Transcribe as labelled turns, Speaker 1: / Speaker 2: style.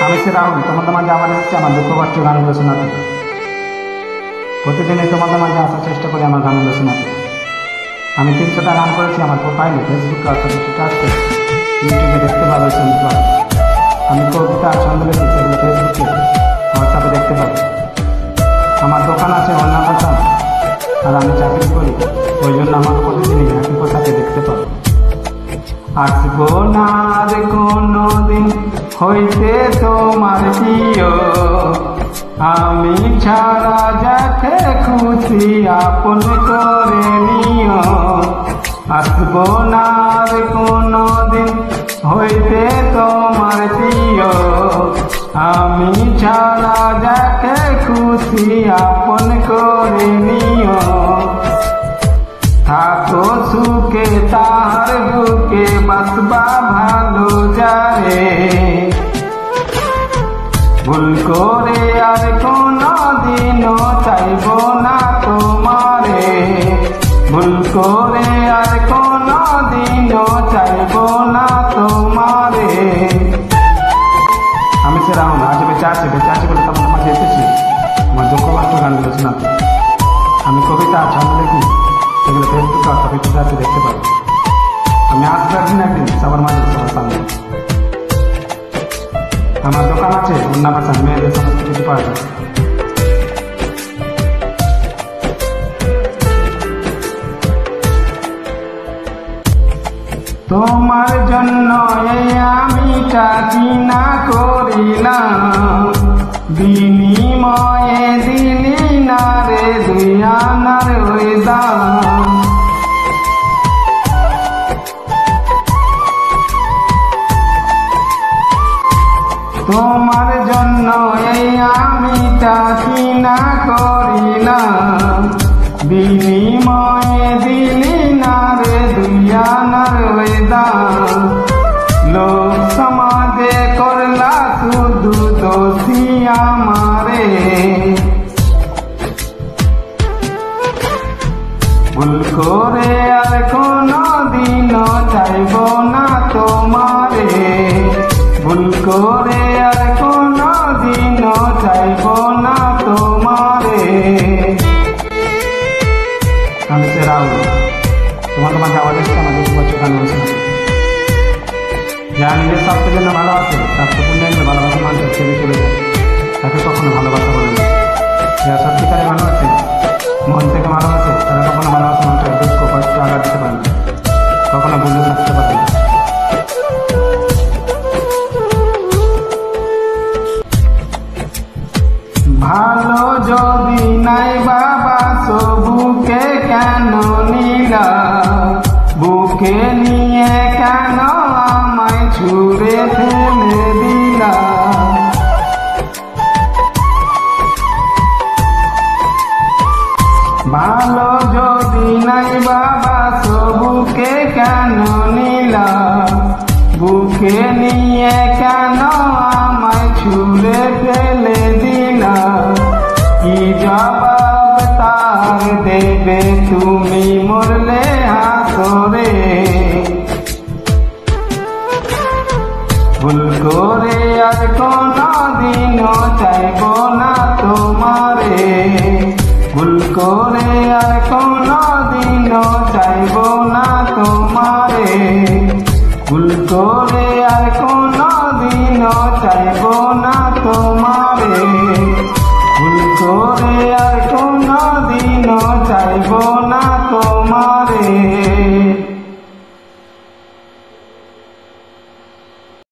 Speaker 1: আমি সে রাহুল, তোমাদের মাঝে আবার এসেছি আমার দুঃখ কষ্ট গানগুলো শোনাতে। প্রতিদিনই তোমাদের মাঝে আসার চেষ্টা করি আমার গানগুলো শোনাতে। আমি 300টা গান করেছি আমার প্রোফাইলে, ফেসবুকে অর্থাৎ আছে, ইউটিউবে দেখতে পাবে, শুনতে পাবে। আমি কবিতা ছন্দ লিখি, সেগুলো ফেসবুকে হোয়াটসঅ্যাপে দেখতে পাবে। আমার দোকান আছে অন্নপ্রাশন, আর আমি চাকরি করি, ওই জন্য আমার প্রতিদিনই একই পোশাকে দেখতে পাবে। আসবো না আর কোনো দিন হইতে তোমার প্রিয়, আমি ছাড়া যাকে খুশি আপন করে নিও। আসবো না আর কোনো দিন হইতে তোমার প্রিয়, আমি ছাড়া যাকে খুশি আপন করে নিও। থাকো সুখে তার বুকে বাসবা ভালো যারে, ভুল করে আর কোনো দিনও চাইব না তোমারে, ভুল করে আর কোনো দিনও চাইব না তোমারে। আমি সে রাহুল, আজ বেঁচে আছে বলে তোমার মাঝে এসেছি আমার দুঃখ কষ্ট গানগুলো শোনাতে। আমি কবিতা ছন্দ লিখি, সেগুলো ফেসবুকে অর্থাৎ আছে দেখতে পাবো। আমি আসবো একদিন সবার মাঝে, সবার সামনে। আমার দোকান আছে অন্নপ্রাশন, মেয়েদের সমস্ত কিছু পাওয়া যায়। তোমার জন্য এই আমিটা চিনা করিলাম, বিনিময়ে দিলি না রে দুই আনার ওই দাম। তোমার জন্য এই আমিটা চিনা করিলাম, বিনিময়ে দিলি না রে দুই আনার ওই দাম। লোক সমাজে করলা শুধু দোষী আমারে, ভুল করে আর কোনো দিনও চাইব না তোমারে, ভুল করে আর কোনো দিনও চাইব না তোমারে। আমি সে রাহুল, তোমার যাওয়ার এসছে আমার 2 বছর গান হয়েছে। যা নিজের স্বাস্থ্যের জন্য ভালো আছে, স্বাস্থ্যপূর্ণ এলে ভালোবাসা মানুষ ছেড়ে চলে যায়, তাকে কখনো ভালোবাসা বলে না। যারা সত্যিকারে ভালোবাসে, মন থেকে ভালোবাসে, তারা কখনো ভালোবাসা মানুষের দুঃখ কষ্ট আঘাত দিতে পারে না, কখনো ভুলে থাকতে পারে না। ভালো যদি নাই বাবা বুকে কেন নিলা, বুকে নিয়ে কেন আমায় ছুঁড়ে ফেলে দিলা। ভালো যদি নাই বাবা বুকে কেন নিলা, বুকে নিয়ে কেন আমায় ছুঁড়ে ফেলে দিলা। কি জবাব তার দেবে তুমি মরলে হাসরে, ভুল করে আর কোনো দিনও চাইব না তোমারে, ভুল করে আর কোনো দিনও চাইব না তোমারে, ভুল করে আর কোনো দিনও চাইব না তোমারে, ভুল করে